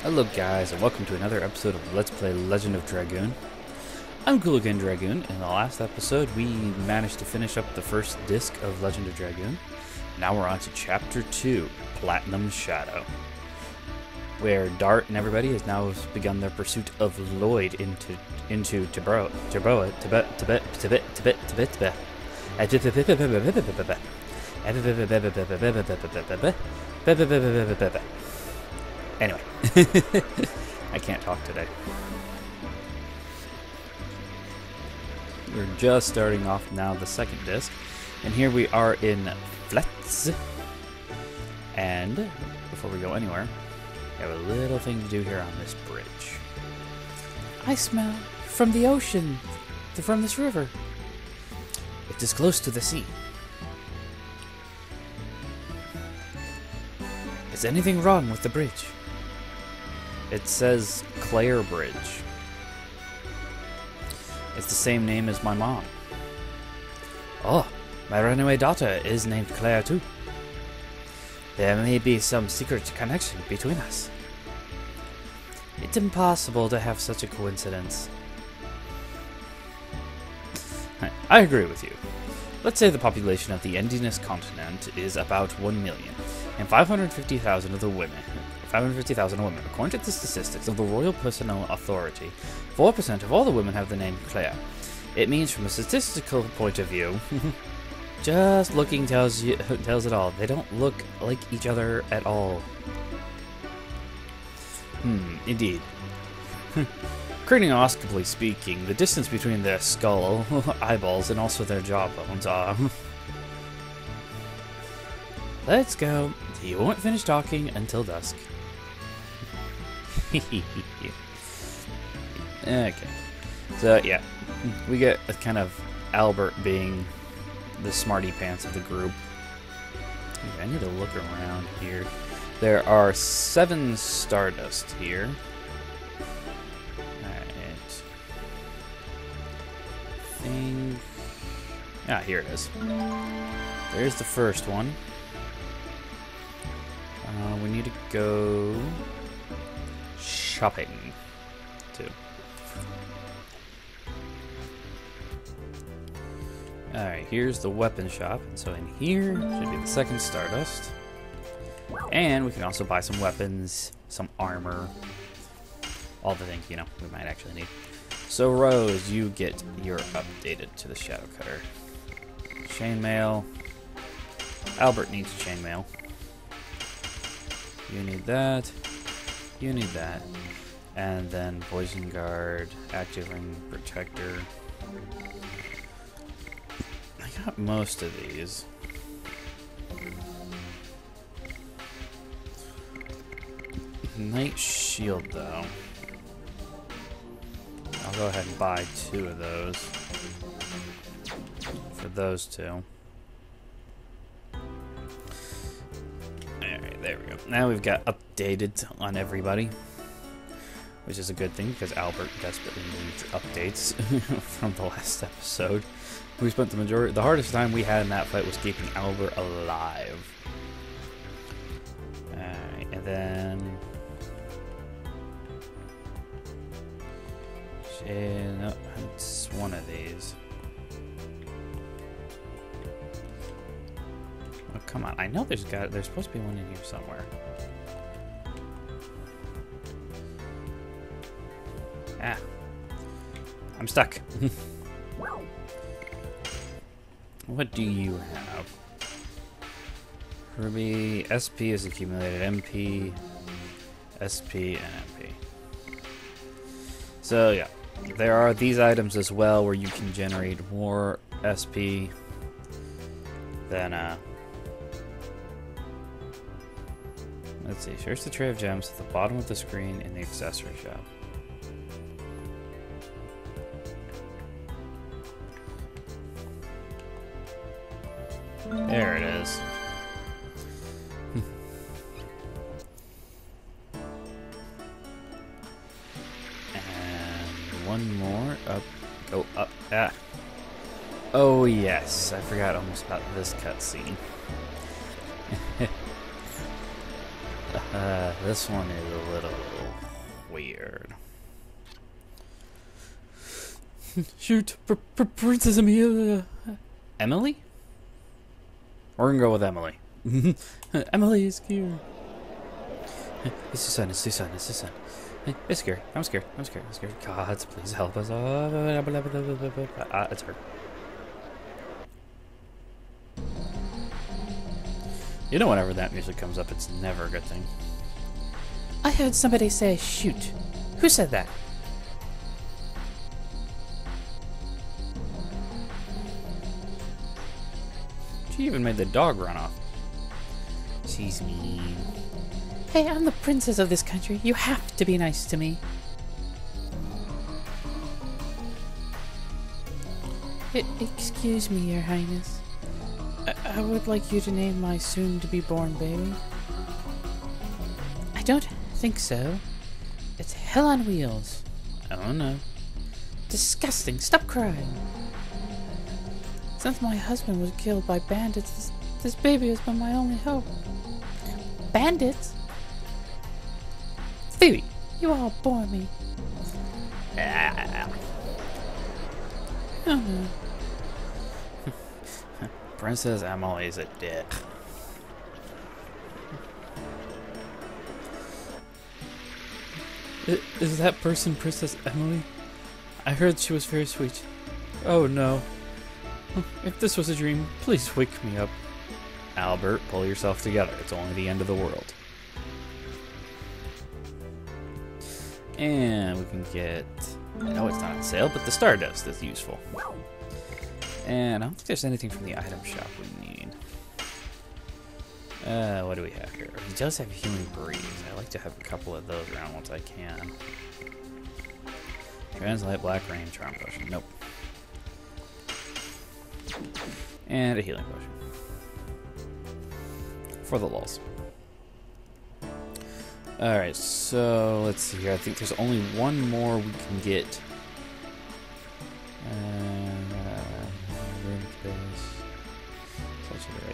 Hello guys, and welcome to another episode of Let's Play Legend of Dragoon. I'm Cooligan Dragoon. In the last episode, we managed to finish up the first disc of Legend of Dragoon. Now we're on to Chapter 2, Platinum Shadow, where Dart and everybody has now begun their pursuit of Lloyd into Tibet. Anyway, I can't talk today. We're just starting off now the second disc, and here we are in Flets. And before we go anywhere, we have a little thing to do here on this bridge. I smell from the ocean, from this river. It is close to the sea. Is anything wrong with the bridge? It says Claire Bridge. It's the same name as my mom. Oh, my runaway daughter is named Claire too. There may be some secret connection between us. It's impossible to have such a coincidence. I agree with you. Let's say the population of the Endiness continent is about 1 million, and 550,000 of the women. 550,000 women. According to the statistics of the Royal Personnel Authority, 4% of all the women have the name Claire. It means, from a statistical point of view, just looking tells it all. They don't look like each other at all. Indeed. Cranioscopically speaking, the distance between their skull, eyeballs, and also their jawbones are... Let's go. You won't finish talking until dusk. Okay. So, yeah. We get a kind of Albert being the smarty pants of the group. Okay, I need to look around here. There are 7 Stardust here. Here it is. There's the first one. We need to go shopping too. Alright, here's the weapon shop. And so in here should be the second Stardust. And we can also buy some weapons, some armor, all the things, we might actually need. So Rose, you get your updated to the Shadow Cutter. Chainmail. Albert needs chainmail. You need that. You need that. And then Poison Guard, Active Ring Protector. I got most of these. Knight Shield, though. I'll go ahead and buy 2 of those. For those 2. Alright, there we go. Now we've got updated on everybody. Which is a good thing, because Albert desperately needs updates from the last episode. We spent the hardest time we had in that fight was keeping Albert alive. Alright, and then... no, it's one of these. Oh, come on. I know there's supposed to be one in here somewhere. Ah. I'm stuck. What do you have? Ruby, SP is accumulated, MP, SP, and MP. So, yeah. There are these items as well where you can generate more SP than, let's see. Here's the tray of gems at the bottom of the screen in the accessory shop. There it is. One more up, go up. Ah. Oh yes, I forgot almost about this cutscene. This one is a little weird. Shoot, Princess Amelia. Emily? We're gonna go with Emily. Emily is here. It's the sun, it's the sun, it's the sun. It's scary. I'm scared. I'm scared. I'm scared. God, please help us. It's her. You know, whenever that music comes up, it's never a good thing. I heard somebody say shoot. Who said that? She even made the dog run off. She's mean. Hey, I'm the princess of this country. You have to be nice to me. Excuse me, Your Highness. I would like you to name my soon-to-be-born baby. I don't think so. It's hell on wheels. Oh no. Disgusting. Stop crying. Since my husband was killed by bandits, this baby has been my only hope. Bandits? Phoebe, you all bore me. Oh no. Princess Emily's a dick. Is that person Princess Emily? I heard she was very sweet. Oh no. If this was a dream, please wake me up. Albert, pull yourself together. It's only the end of the world. And we can get... I know it's not on sale, but the Stardust is useful. And I don't think there's anything from the item shop we need. What do we have here? He does have Healing Breeze. I like to have a couple of those around once I can. Translate Black Rain Charm Potion. Nope. And a Healing Potion. For the lulz. Alright, so let's see here. I think there's only one more we can get.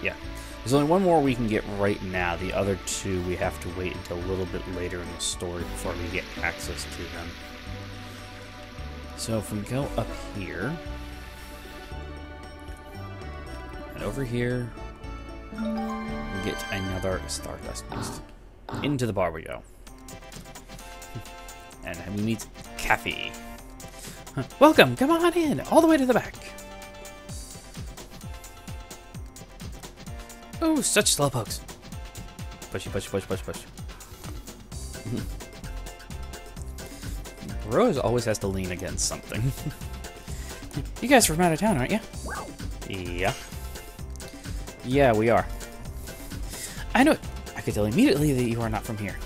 Yeah. There's only one more we can get right now. The other two we have to wait until a little bit later in the story before we get access to them. So if we go up here, and over here, we get another Stardust Beast. Into the bar we go. And we meet Kathy. Welcome, come on in, all the way to the back. Oh, such slowpokes. Pushy, push, push, push, push. Rose always has to lean against something. You guys are from out of town, aren't you? Yeah. Yeah, we are. I know it. I could tell immediately that you are not from here.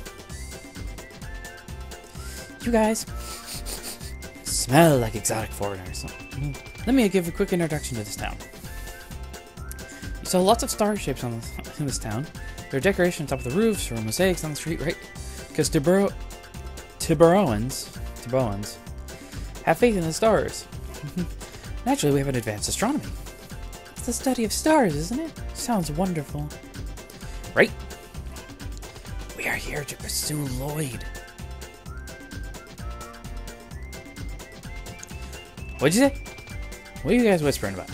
You guys smell like exotic foreigners. Let me give a quick introduction to this town. You saw lots of star shapes in this town. There are decorations on top of the roofs or mosaics on the street, right? Because Tiburoans have faith in the stars. Naturally, we have an advanced astronomy. It's the study of stars, isn't it? Sounds wonderful. Right? We are here to pursue Lloyd. What'd you say? What are you guys whispering about?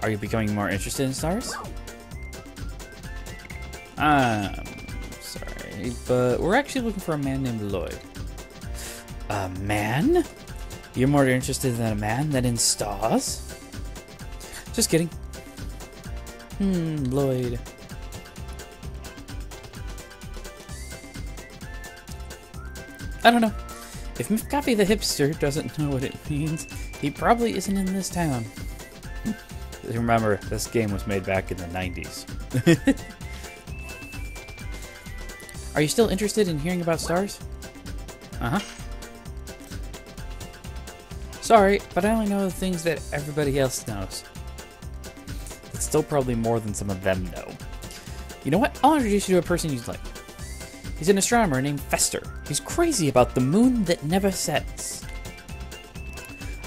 Are you becoming more interested in stars? Sorry, but we're actually looking for a man named Lloyd. A man? You're more interested in a man than in stars? Just kidding. Lloyd. I don't know. If Coffee the hipster doesn't know what it means, he probably isn't in this town. Remember, this game was made back in the 90s. Are you still interested in hearing about stars? Uh-huh. Sorry, but I only know the things that everybody else knows. It's still probably more than some of them know. You know what? I'll introduce you to a person you'd like. He's an astronomer named Fester. He's crazy about the moon that never sets.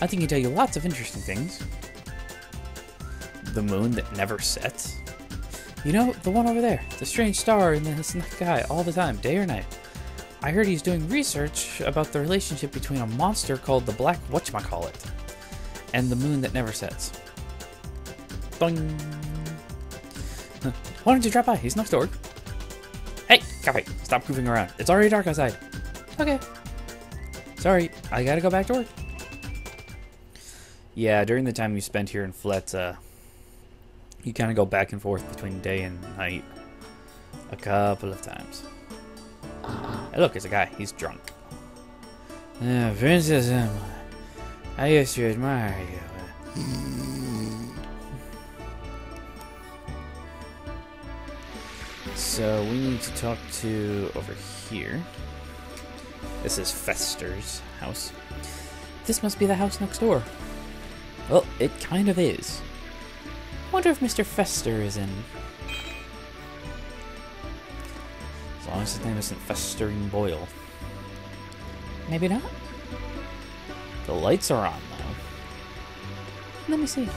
I think he'll tell you lots of interesting things. The moon that never sets? You know, the one over there. The strange star in the sky all the time, day or night. I heard he's doing research about the relationship between a monster called the Black Whatchamacallit and the moon that never sets. Boing. Why don't you drop by? He's next door. Hey, Cafe, stop goofing around. It's already dark outside. Okay. Sorry, I gotta go back to work. Yeah, during the time you spent here in Flet, you kind of go back and forth between day and night a couple of times. Hey, look, it's a guy. He's drunk. Princess Emma, I used to admire you. So we need to talk to over here. This is Fester's house. This must be the house next door. Well, it kind of is. Wonder if Mr. Fester is in. As long as his name isn't Festering Boyle. Maybe not? The lights are on, though. Let me see.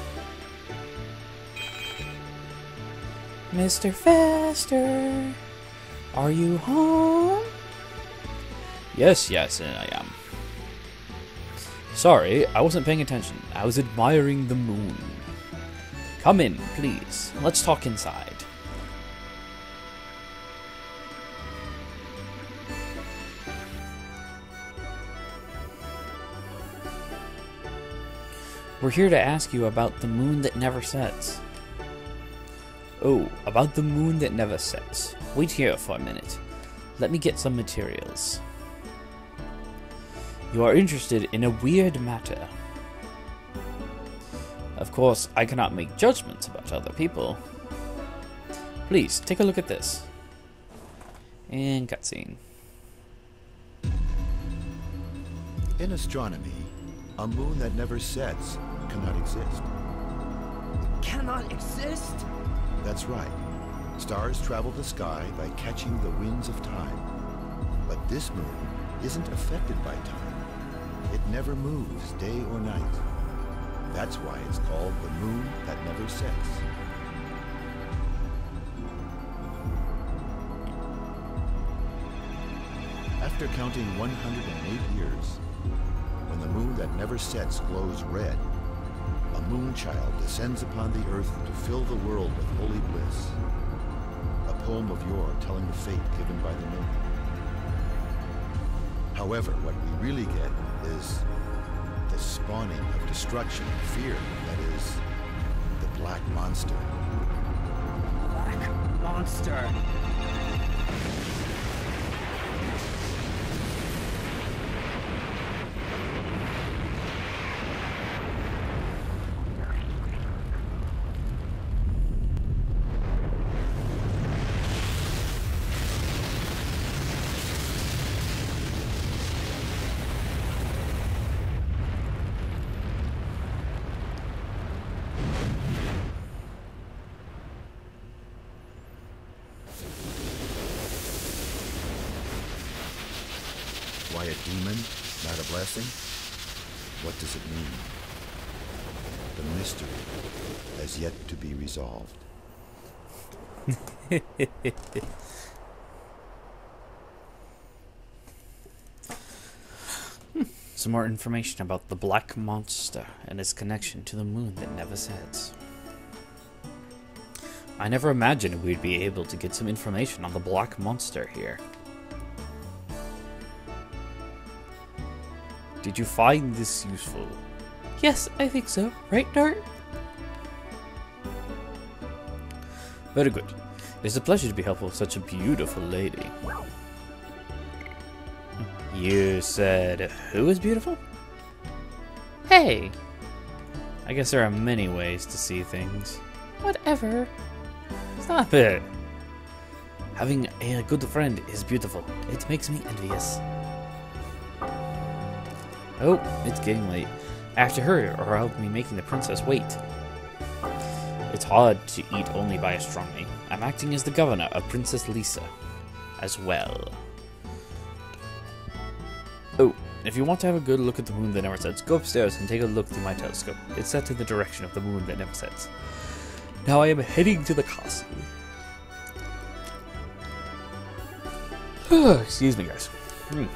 Mr. Fester, are you home? Yes, I am. Sorry, I wasn't paying attention. I was admiring the moon. Come in, please. Let's talk inside. We're here to ask you about the moon that never sets. Oh, about the moon that never sets. Wait here for a minute. Let me get some materials. You are interested in a weird matter. Of course, I cannot make judgments about other people. Please, take a look at this. And cutscene. In astronomy, a moon that never sets cannot exist. Cannot exist? That's right. Stars travel the sky by catching the winds of time. But this moon isn't affected by time. It never moves day or night. That's why it's called the moon that never sets. After counting 108 years, when the moon that never sets glows red, a moon child descends upon the earth to fill the world with holy bliss. A poem of yore telling the fate given by the moon. However, what we really get is the spawning of destruction and fear, that is, the Black Monster. Black monster. Why a demon, not a blessing? What does it mean? The mystery has yet to be resolved. Some more information about the Black Monster and its connection to the moon that never sets. I never imagined we'd be able to get some information on the Black Monster here. Did you find this useful? Yes, I think so. Right, Dart? Very good. It is a pleasure to be helpful with such a beautiful lady. You said, who is beautiful? Hey! I guess there are many ways to see things. Whatever. Stop it. Having a good friend is beautiful. It makes me envious. Oh, it's getting late. I have to hurry or I'll be making the princess wait. It's hard to eat only by astronomy. I'm acting as the governor of Princess Lisa as well. Oh, if you want to have a good look at the moon that never sets, go upstairs and take a look through my telescope. It's set in the direction of the moon that never sets. Now I am heading to the castle. Excuse me, guys. He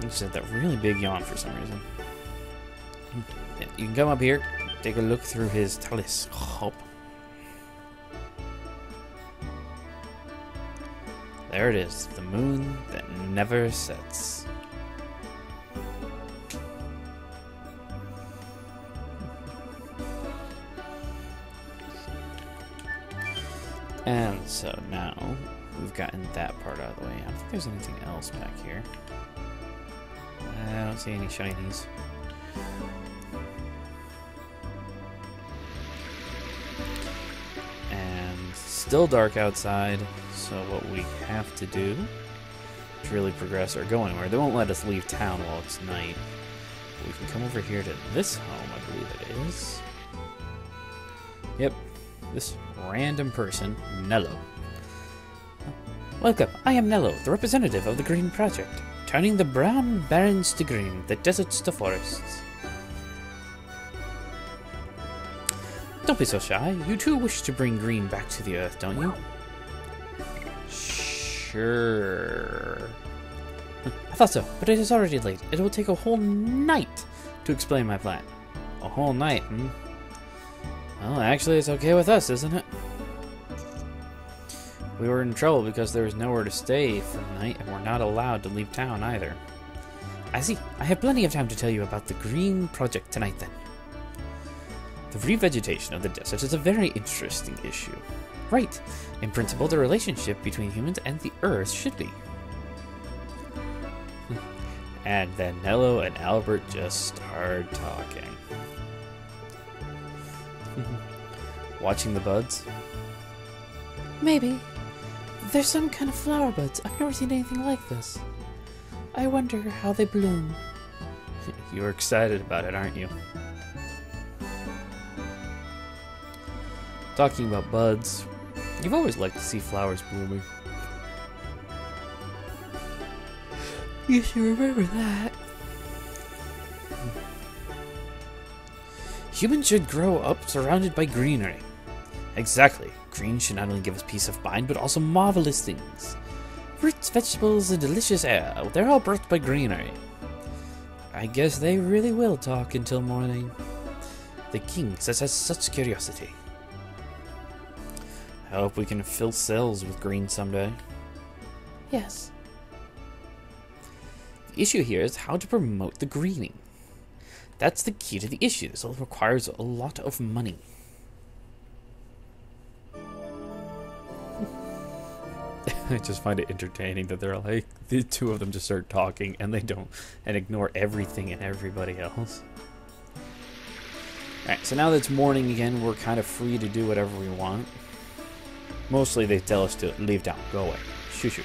just had that really big yawn for some reason. Yeah, you can come up here, take a look through his telescope. There it is, the moon that never sets. And so now we've gotten that part out of the way. I don't think there's anything else back here. I don't see any shinies. And still dark outside, so what we have to do to really progress or go anywhere, they won't let us leave town while it's night. But we can come over here to this home, I believe it is. Yep, this random person, Nello. Welcome, I am Nello, the representative of the Green Project, turning the brown barrens to green, the deserts to forests. Don't be so shy, you too wish to bring green back to the earth, don't you? Sure. I thought so, but it is already late. It will take a whole night to explain my plan. A whole night, hmm? Well, actually, it's okay with us, isn't it? We were in trouble because there was nowhere to stay for the night, and we're not allowed to leave town either. I see. I have plenty of time to tell you about the Green Project tonight, then. The revegetation of the desert is a very interesting issue. Right. In principle, the relationship between humans and the Earth should be. And then Nello and Albert just start talking. Watching the buds? Maybe. There's some kind of flower buds. I've never seen anything like this. I wonder how they bloom. You're excited about it, aren't you? Talking about buds, you've always liked to see flowers blooming. You should remember that. Humans should grow up surrounded by greenery. Exactly. Green should not only give us peace of mind, but also marvelous things. Fruits, vegetables, and delicious air. They're all brought by greenery. I guess they really will talk until morning. The king says has such curiosity. I hope we can fill cells with green someday. Yes. The issue here is how to promote the greening. That's the key to the issue. This all requires a lot of money. I just find it entertaining that they're like, the two of them just start talking and they don't, and ignore everything and everybody else. Alright, so now that it's morning again, we're kind of free to do whatever we want. Mostly they tell us to leave town, go away, shoo shoo.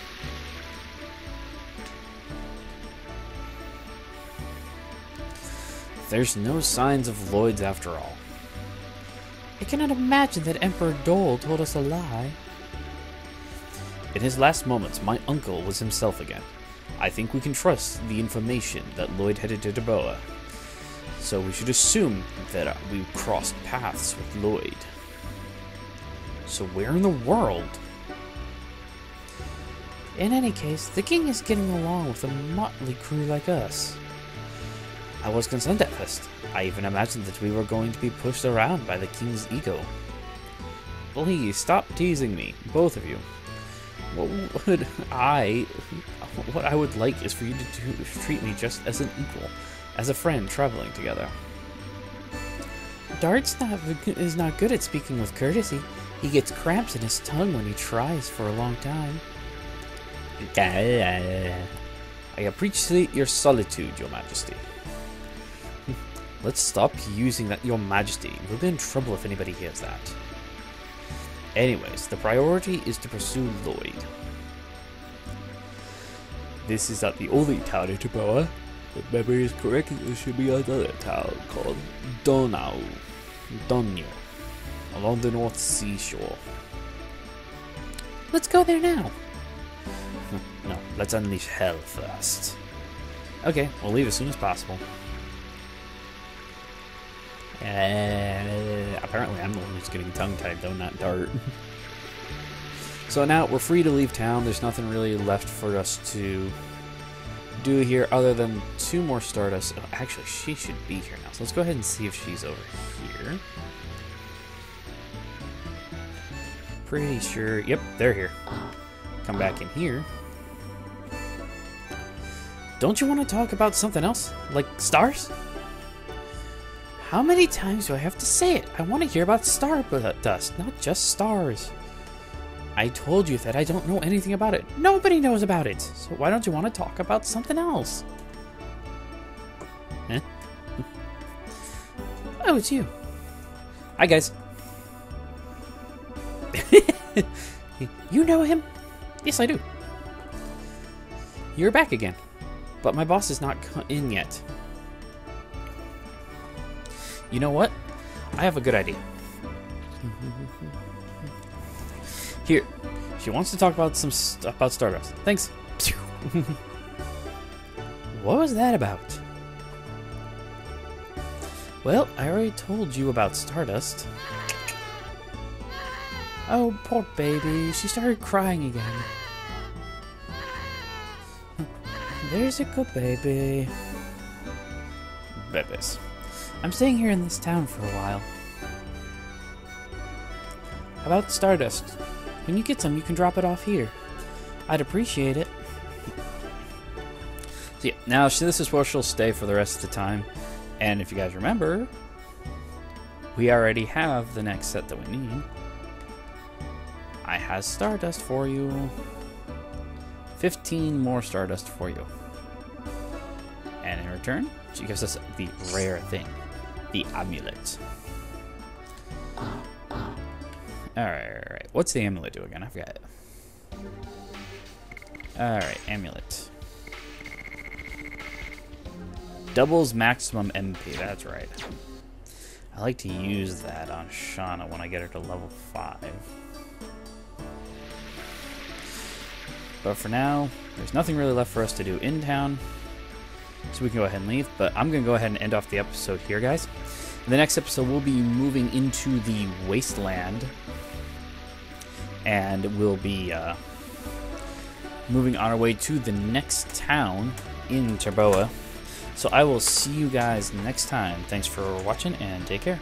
There's no signs of Lloyds after all. I cannot imagine that Emperor Dole told us a lie. In his last moments, my uncle was himself again. I think we can trust the information that Lloyd headed to Daboa. So we should assume that we crossed paths with Lloyd. So where in the world? In any case, the king is getting along with a motley crew like us. I was concerned at first. I even imagined that we were going to be pushed around by the king's ego. Please, stop teasing me, both of you. What I would like is for you to treat me just as an equal, as a friend traveling together. Dart's is not good at speaking with courtesy. He gets cramps in his tongue when he tries for a long time. I appreciate your solitude, Your Majesty. Let's stop using that, Your Majesty. We'll be in trouble if anybody hears that. Anyways, the priority is to pursue Lloyd. This is not the only town in Daboa. If memory is correct, there should be another town called Donau, along the North Seashore. Let's go there now. No, let's unleash hell first. Okay, we'll leave as soon as possible. Apparently I'm the one who's getting tongue-tied though, not Dart. So now we're free to leave town. There's nothing really left for us to do here other than 2 more Stardust. Oh, actually, she should be here now. So let's go ahead and see if she's over here. Pretty sure. Yep, they're here. Come back in here. Don't you want to talk about something else? Like stars? How many times do I have to say it? I want to hear about stardust, not just stars. I told you that I don't know anything about it. Nobody knows about it. So why don't you want to talk about something else? Huh? Oh, it's you. Hi, guys. You know him? Yes, I do. You're back again. But my boss is not in yet. You know what? I have a good idea. Here, she wants to talk about some stuff about Stardust. Thanks. What was that about? Well, I already told you about Stardust. Oh, poor baby. She started crying again. There's a good baby. Babies. I'm staying here in this town for a while. How about Stardust? When you get some, you can drop it off here. I'd appreciate it. So yeah, now this is where she'll stay for the rest of the time. And if you guys remember, we already have the next set that we need. I have Stardust for you. 15 more Stardust for you. And in return, she gives us the rare thing. The amulet. Alright. What's the amulet do again? I forgot. Alright, amulet. Doubles maximum MP, that's right. I like to use that on Shauna when I get her to level 5. But for now, there's nothing really left for us to do in town. So we can go ahead and leave. But I'm going to go ahead and end off the episode here, guys. In the next episode, we'll be moving into the Wasteland. And we'll be moving on our way to the next town in Tarboa. So I will see you guys next time. Thanks for watching and take care.